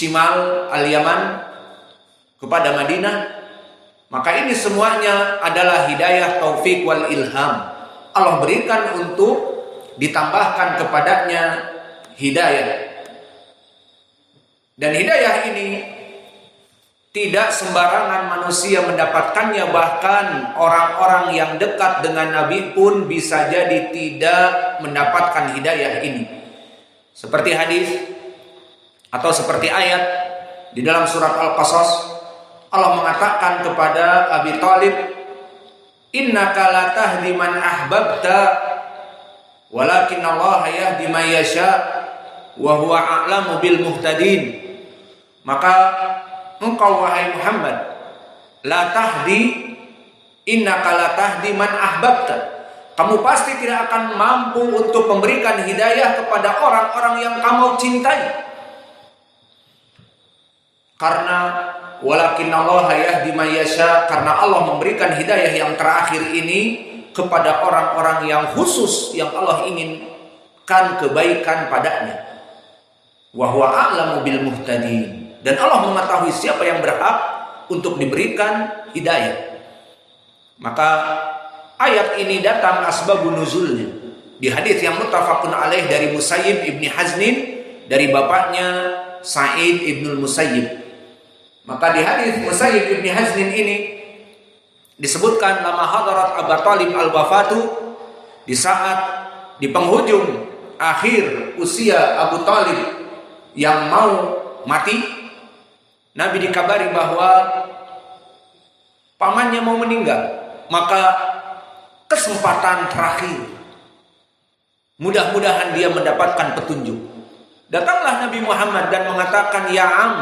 Shimal al-Yaman kepada Madinah, maka ini semuanya adalah hidayah taufik wal ilham. Allah berikan untuk ditambahkan kepadanya hidayah. Dan hidayah ini tidak sembarangan manusia mendapatkannya, bahkan orang-orang yang dekat dengan Nabi pun bisa jadi tidak mendapatkan hidayah ini. Seperti hadis atau seperti ayat di dalam surat Al-Qasas, Allah mengatakan kepada Abi Thalib, "Innaka la tahdi man ahbabta, walakin Allah yahdi man yasha, wa huwa a'lamu bil muhtadin." Maka engkau wahai Muhammad, la tahdi, innaka la tahdi man ahbabta, kamu pasti tidak akan mampu untuk memberikan hidayah kepada orang-orang yang kamu cintai. Karena walakin Allah yahdi man yasha, karena Allah memberikan hidayah yang terakhir ini kepada orang-orang yang khusus yang Allah inginkan kebaikan padanya. Wa huwa a'lamu bil muhtadin, dan Allah mengetahui siapa yang berhak untuk diberikan hidayah. Maka ayat ini datang asbabun nuzulnya di hadis yang muttafaqun alaih dari Musayyib ibni Haznin dari bapaknya Sa'id ibnul Musayyib. Maka di hadis Musayyib ibni Haznin ini disebutkan lama hadarat Abu Thalib al-wafatu, di saat di penghujung akhir usia Abu Thalib yang mau mati, Nabi dikabari bahwa pamannya mau meninggal. Maka kesempatan terakhir, mudah-mudahan dia mendapatkan petunjuk. Datanglah Nabi Muhammad dan mengatakan, "Ya am,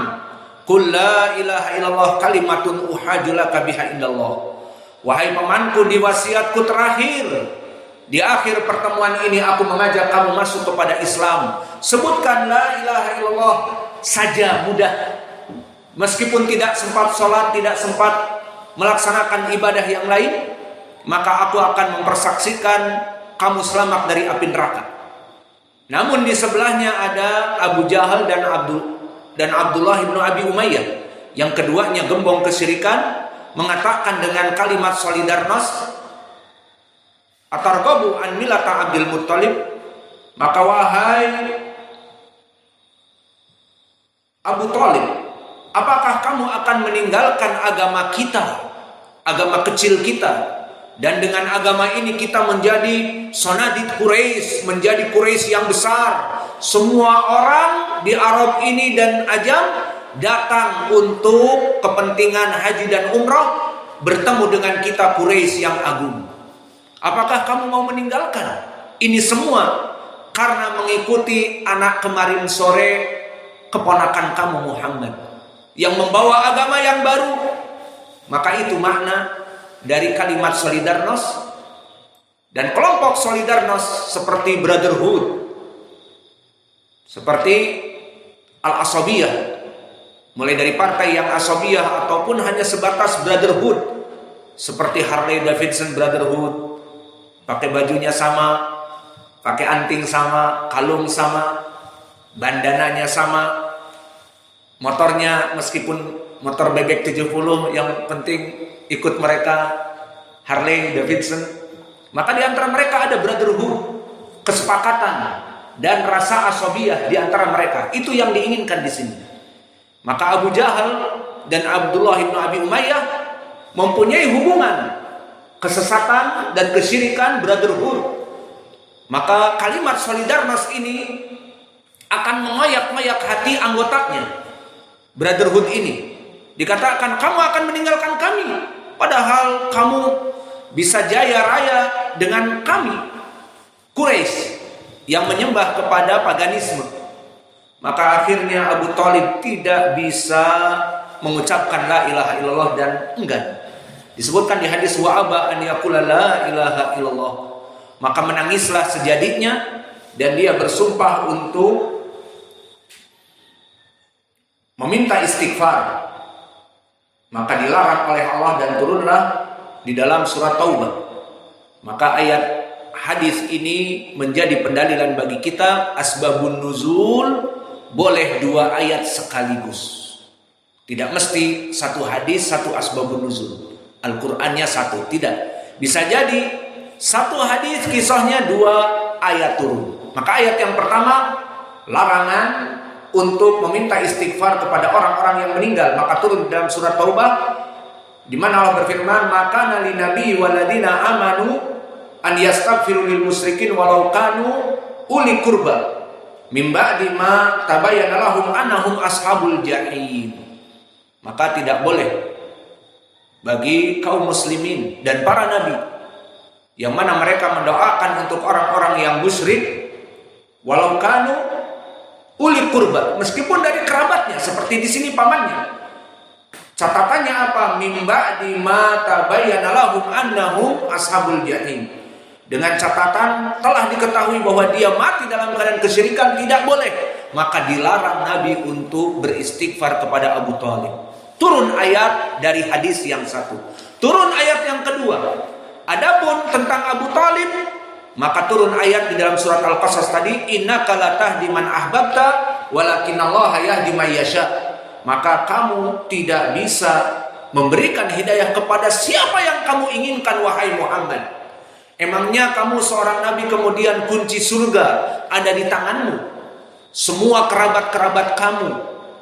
qul la ilaha illallah kalimatun uhajulaka biha indallah." Wahai pamanku, di wasiatku terakhir, di akhir pertemuan ini aku mengajak kamu masuk kepada Islam. Sebutkan la ilaha illallah saja, mudah. Meskipun tidak sempat sholat, tidak sempat melaksanakan ibadah yang lain, maka aku akan mempersaksikan kamu selamat dari api neraka. Namun di sebelahnya ada Abu Jahal dan Abdullah bin Abi Umayyah, yang keduanya gembong kesyirikan, mengatakan dengan kalimat solidarnos, "Atarghabu an millata Abdul Muttalib?" Maka wahai Abu Thalib, apakah kamu akan meninggalkan agama kita, agama kecil kita, dan dengan agama ini kita menjadi Sanadid Quraisy, menjadi Quraisy yang besar. Semua orang di Arab ini dan Ajam datang untuk kepentingan haji dan umrah, bertemu dengan kita Quraisy yang agung. Apakah kamu mau meninggalkan ini semua karena mengikuti anak kemarin sore, keponakan kamu Muhammad, yang membawa agama yang baru? Maka itu makna dari kalimat solidarnos. Dan kelompok solidarnos seperti Brotherhood, seperti Al-Asabiyah, mulai dari partai yang Asabiyah ataupun hanya sebatas Brotherhood, seperti Harley Davidson Brotherhood, pakai bajunya sama, pakai anting sama, kalung sama, bandananya sama, motornya meskipun motor bebek 70, yang penting ikut mereka Harley Davidson. Maka di antara mereka ada brotherhood, kesepakatan dan rasa asabiyah di antara mereka. Itu yang diinginkan di sini. Maka Abu Jahal dan Abdullah bin Abi Umayyah mempunyai hubungan kesesatan dan kesyirikan brotherhood. Maka kalimat solidarnos ini akan mengoyak-ngoyak hati anggotanya. Brotherhood ini dikatakan, kamu akan meninggalkan kami, padahal kamu bisa jaya raya dengan kami Quraisy yang menyembah kepada paganisme. Maka akhirnya Abu Thalib tidak bisa mengucapkan la ilaha illallah dan enggan. Disebutkan di hadis wa aba an yaqula la ilaha illallah. Maka menangislah sejadinya dan dia bersumpah untuk meminta istighfar. Maka dilarang oleh Allah dan turunlah di dalam surat Taubah. Maka ayat hadis ini menjadi pendalilan bagi kita asbabun nuzul boleh 2 ayat sekaligus. Tidak mesti satu hadis, satu asbabun nuzul. Al-Qur'annya satu, tidak. Bisa jadi satu hadis kisahnya 2 ayat turun. Maka ayat yang pertama, larangan untuk meminta istighfar kepada orang-orang yang meninggal, maka turun dalam surat Taubah, di mana Allah berfirman, maka nali nabi waladina amanu an yastaghfiru lil musyrikin walau kanu uli qurba mim ba'di ma tabayyana lahum annahum ashabul jahim. Maka tidak boleh bagi kaum muslimin dan para nabi yang mana mereka mendoakan untuk orang-orang yang musyrik walau kanu uli qurba, meskipun dari kerabatnya, seperti di sini pamannya. Catatannya apa? Mim ba'di ma tabayyana lahum annahum ashabul jahim. Dengan catatan telah diketahui bahwa dia mati dalam keadaan kesyirikan, tidak boleh. Maka dilarang Nabi untuk beristighfar kepada Abu Thalib. Turun ayat dari hadis yang satu. Turun ayat yang kedua. Adapun tentang Abu Thalib, maka turun ayat di dalam surat Al-Qasas tadi, innaka la tahdi man ahbabta walakinallaha yahdi may yasha. Maka kamu tidak bisa memberikan hidayah kepada siapa yang kamu inginkan, wahai Muhammad. Emangnya kamu seorang nabi kemudian kunci surga ada di tanganmu? Semua kerabat-kerabat kamu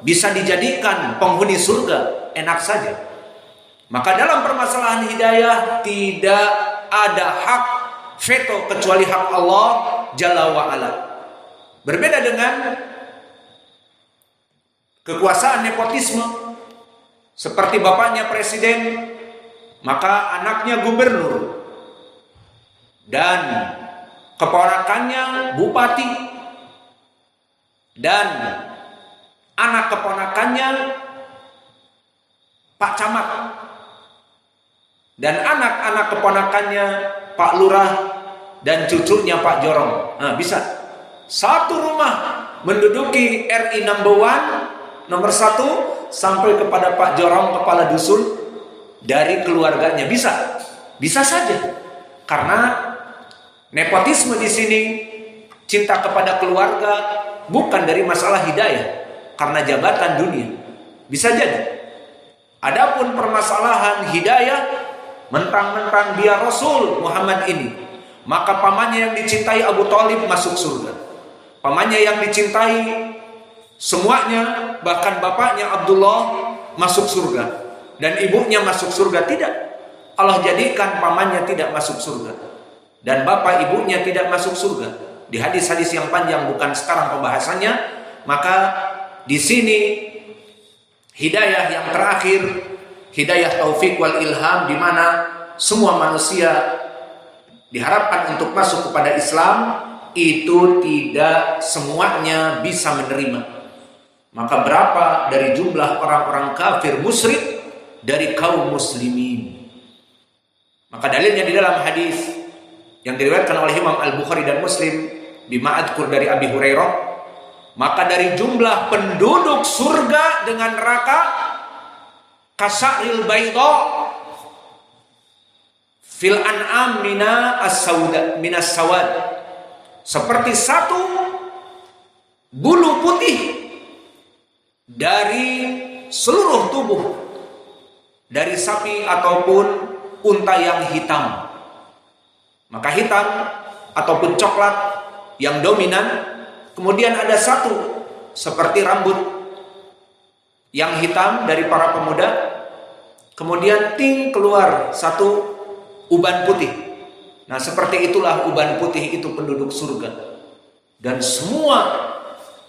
bisa dijadikan penghuni surga, enak saja. Maka dalam permasalahan hidayah tidak ada hak veto kecuali hak Allah Jalla wa'ala. Berbeda dengan kekuasaan nepotisme, seperti bapaknya presiden, maka anaknya gubernur, dan keponakannya bupati, dan anak keponakannya Pak Camat, dan anak-anak keponakannya Pak Lurah, dan cucunya Pak Jorong. Nah, bisa satu rumah menduduki RI nomor 1 sampai kepada Pak Jorong, kepala dusun dari keluarganya. Bisa saja, karena nepotisme di sini, cinta kepada keluarga, bukan dari masalah hidayah, karena jabatan dunia. Bisa jadi. Adapun permasalahan hidayah, mentang-mentang dia Rasul Muhammad ini, maka pamannya yang dicintai Abu Thalib masuk surga. Pamannya yang dicintai semuanya, bahkan bapaknya Abdullah masuk surga, dan ibunya masuk surga. Tidak. Allah jadikan pamannya tidak masuk surga dan bapak ibunya tidak masuk surga. Di hadis-hadis yang panjang, bukan sekarang pembahasannya. Maka di sini hidayah yang terakhir, hidayah taufik wal ilham, di mana semua manusia diharapkan untuk masuk kepada Islam, itu tidak semuanya bisa menerima. Maka berapa dari jumlah orang-orang kafir musyrik dari kaum muslimin? Maka dalilnya di dalam hadis yang diriwayatkan oleh Imam Al-Bukhari dan Muslim, bima adkur dari Abi Hurairah, maka dari jumlah penduduk surga dengan neraka, kasa'il bayda fil an'am minas sawad, seperti satu bulu putih dari seluruh tubuh dari sapi ataupun unta yang hitam. Maka hitam ataupun coklat yang dominan, kemudian ada satu seperti rambut yang hitam dari para pemuda, kemudian ting keluar satu uban putih. Nah, seperti itulah uban putih itu penduduk surga. Dan semua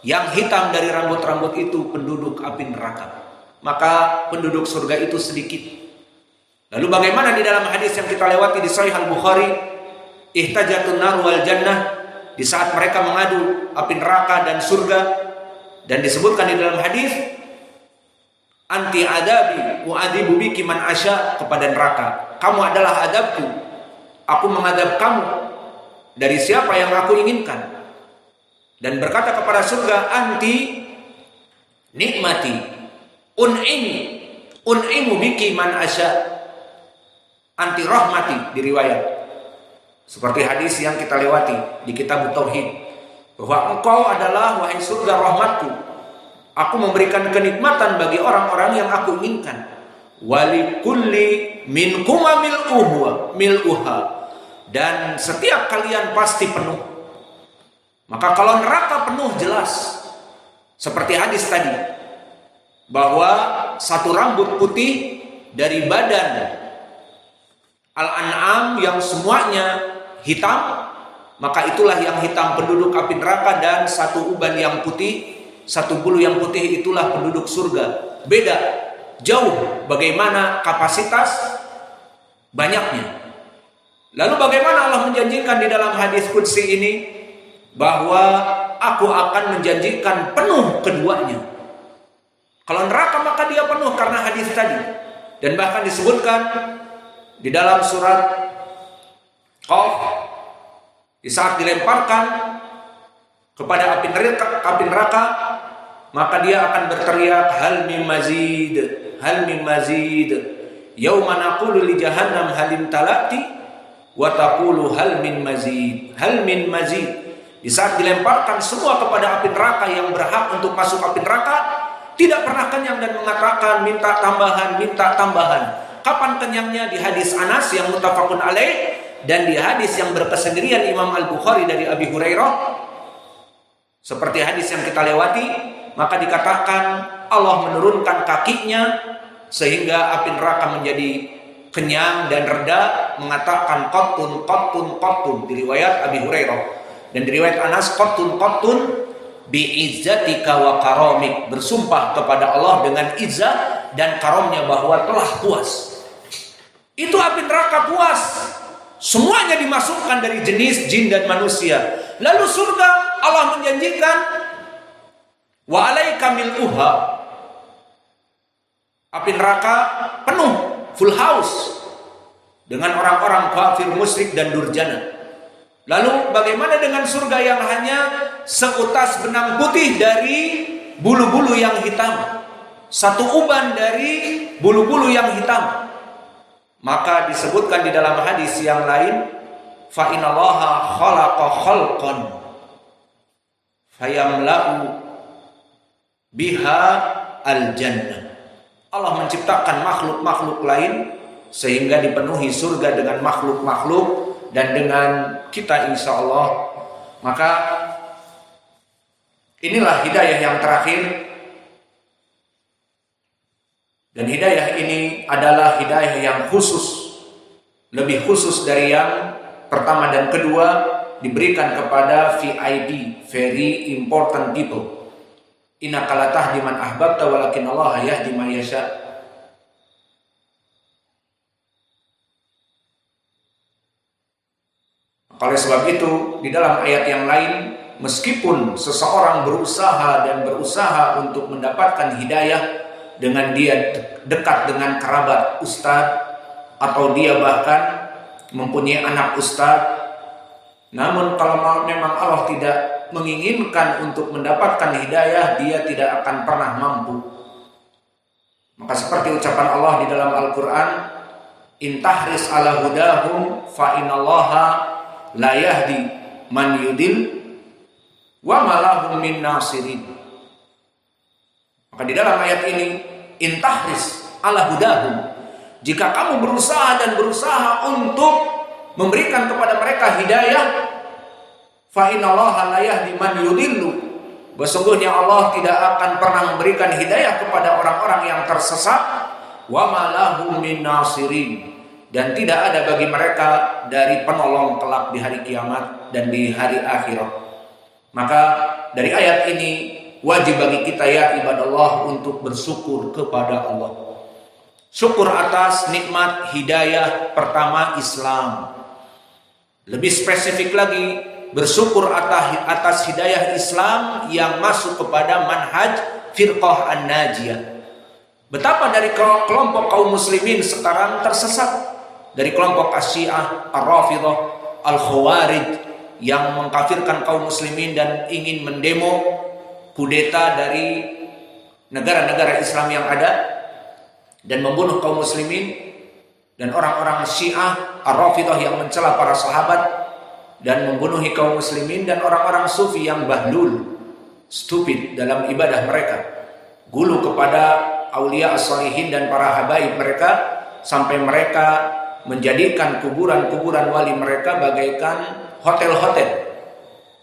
yang hitam dari rambut-rambut itu penduduk api neraka. Maka penduduk surga itu sedikit. Lalu bagaimana di dalam hadis yang kita lewati di Sahih Al-Bukhari, ihtajatun nar wal jannah, di saat mereka mengadu api neraka dan surga, dan disebutkan di dalam hadis, anti adabi wa adibu biki man asya, kepada neraka, kamu adalah adabku, aku mengadab kamu dari siapa yang aku inginkan. Dan berkata kepada surga, anti nikmati un'imu biki man asya, anti rahmati, di riwayat seperti hadis yang kita lewati di kitab Tauhid. bahwa engkau adalah, wahai surga, rahmatku. Aku memberikan kenikmatan bagi orang-orang yang aku inginkan. Walikulli minkuma mil'uha. Dan setiap kalian pasti penuh. Maka kalau neraka penuh, jelas seperti hadis tadi, bahwa satu rambut putih dari badan Al-An'am yang semuanya hitam, maka itulah yang hitam penduduk api neraka, dan satu uban yang putih, satu bulu yang putih, itulah penduduk surga. Beda jauh bagaimana kapasitas banyaknya. Lalu bagaimana Allah menjanjikan di dalam hadis qudsi ini bahwa aku akan menjanjikan penuh keduanya. Kalau neraka maka dia penuh karena hadis tadi. Dan bahkan disebutkan di dalam surat Qaf, di saat dilemparkan kepada api neraka, maka dia akan berteriak, hal min mazid, hal min mazid. Yauma naqulu li jahannam halim talati wa taqulu hal min mazid, hal min mazid. Di saat dilemparkan semua kepada api neraka yang berhak untuk masuk api neraka, tidak pernah kenyang dan mengatakan minta tambahan, minta tambahan. Kapan kenyangnya? Di hadis Anas yang muttafaqun alaih, dan di hadis yang berkesendirian Imam Al-Bukhari dari Abi Hurairah, seperti hadis yang kita lewati. Maka dikatakan Allah menurunkan kakinya sehingga api neraka menjadi kenyang dan reda, mengatakan qattun qattun qattun di riwayat Abi Hurairah, dan di riwayat Anas qattun qattun bi'izzatika wa karamik, bersumpah kepada Allah dengan izzah dan karamnya bahwa telah puas. Itu api neraka puas, semuanya dimasukkan dari jenis jin dan manusia. Lalu surga Allah menjanjikan wa alaika mil'uha, api neraka penuh, full house dengan orang-orang kafir, musyrik dan durjana. Lalu bagaimana dengan surga yang hanya seutas benang putih dari bulu-bulu yang hitam, satu uban dari bulu-bulu yang hitam? Maka disebutkan di dalam hadis yang lain, fa innallaha khalaqa khalqan fayamla'u biha al-jannah. Allah menciptakan makhluk-makhluk lain sehingga dipenuhi surga dengan makhluk-makhluk dan dengan kita insya Allah. Maka inilah hidayah yang terakhir, dan hidayah ini adalah hidayah yang khusus, lebih khusus dari yang pertama dan kedua, diberikan kepada VIP, very important people. Innaka la tahdi man ahbabta walakin Allah yahdi man yasha. Oleh sebab itu, di dalam ayat yang lain, meskipun seseorang berusaha untuk mendapatkan hidayah dengan dia dekat dengan kerabat ustadz, atau dia bahkan mempunyai anak ustadz, namun kalau memang Allah tidak menginginkan untuk mendapatkan hidayah, dia tidak akan pernah mampu. Maka seperti ucapan Allah di dalam Al-Quran, intahris ala hudahum fa innallaha la yahdi man yudil wa malahum min nasirin. Maka di dalam ayat ini, intahris ala hudahum, jika kamu berusaha untuk memberikan kepada mereka hidayah, fa innallaha la yahdi man yudillu, sesungguhnya Allah tidak akan pernah memberikan hidayah kepada orang-orang yang tersesat, wa malahum min nasirin, dan tidak ada bagi mereka dari penolong kelak di hari kiamat dan di hari akhirat. Maka dari ayat ini wajib bagi kita ya ibadallah untuk bersyukur kepada Allah. Syukur atas nikmat hidayah pertama Islam. Lebih spesifik lagi, bersyukur atas hidayah Islam yang masuk kepada manhaj firqah an-najiyah. Betapa dari kelompok kaum muslimin sekarang tersesat, dari kelompok Asy-Syiah, Ar-Rafidhah, Al-Khawarij yang mengkafirkan kaum muslimin dan ingin mendemo kudeta dari negara-negara Islam yang ada dan membunuh kaum muslimin, dan orang-orang Syiah Ar-Rafidhah yang mencela para sahabat dan membunuhi kaum muslimin, dan orang-orang sufi yang bahlul, stupid dalam ibadah mereka, gulu kepada aulia as-salihin dan para habaib mereka, sampai mereka menjadikan kuburan-kuburan wali mereka bagaikan hotel-hotel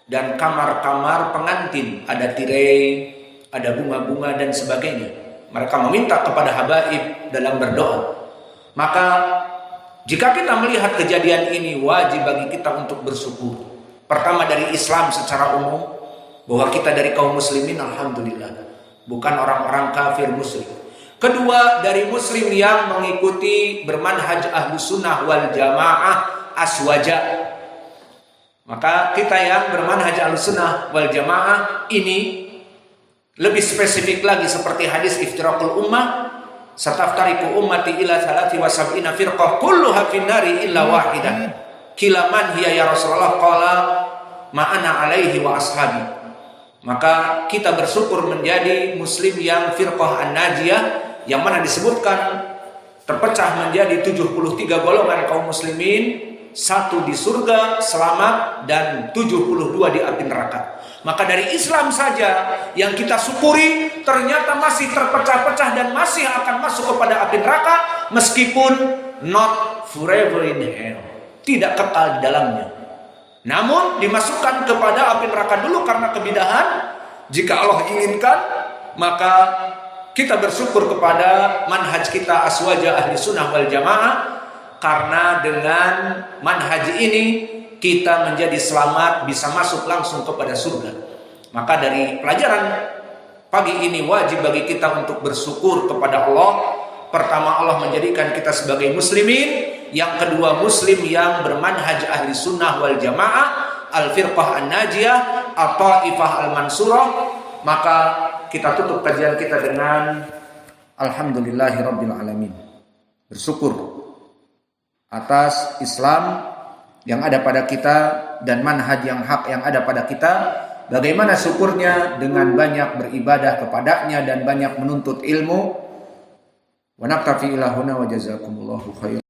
dan kamar-kamar pengantin, ada tirai, ada bunga-bunga dan sebagainya. Mereka meminta kepada habaib dalam berdoa. Maka jika kita melihat kejadian ini, wajib bagi kita untuk bersyukur. Pertama dari Islam secara umum, bahwa kita dari kaum muslimin, alhamdulillah, bukan orang-orang kafir musyrik. Kedua, dari muslim yang mengikuti bermanhaj ahlus sunnah wal jamaah aswaja. Maka kita yang bermanhaj ahlus sunnah wal jamaah ini lebih spesifik lagi, seperti hadis iftiraqul ummah, sataftariqu ummati ila 73 firqah kulluha finnari illa wahidah. Qila man hiya ya Rasulullah? Qala ma ana alaihi wa ashabi. Maka kita bersyukur menjadi muslim yang firqah an-najiyah, yang mana disebutkan terpecah menjadi 73 golongan kaum muslimin, 1 di surga selamat dan 72 di api neraka. Maka dari Islam saja yang kita syukuri ternyata masih terpecah-pecah dan masih akan masuk kepada api neraka, meskipun not forever in hell, tidak kekal di dalamnya, namun dimasukkan kepada api neraka dulu karena kebidahan. Jika Allah inginkan, maka kita bersyukur kepada manhaj kita aswaja ahli sunnah wal jamaah, karena dengan manhaj ini kita menjadi selamat, bisa masuk langsung kepada surga. Maka dari pelajaran pagi ini wajib bagi kita untuk bersyukur kepada Allah. Pertama, Allah menjadikan kita sebagai muslimin. Yang kedua, muslim yang bermanhaj ahli sunnah wal jamaah, al-firqah an-najiyah, at-taifah al-mansurah. Maka kita tutup kajian kita dengan alhamdulillahirabbil alamin. Bersyukur atas Islam yang ada pada kita dan manhaj yang hak yang ada pada kita. Bagaimana syukurnya? Dengan banyak beribadah kepadanya dan banyak menuntut ilmu. Wa naktafi ila huna wa jazakumullahu khairan.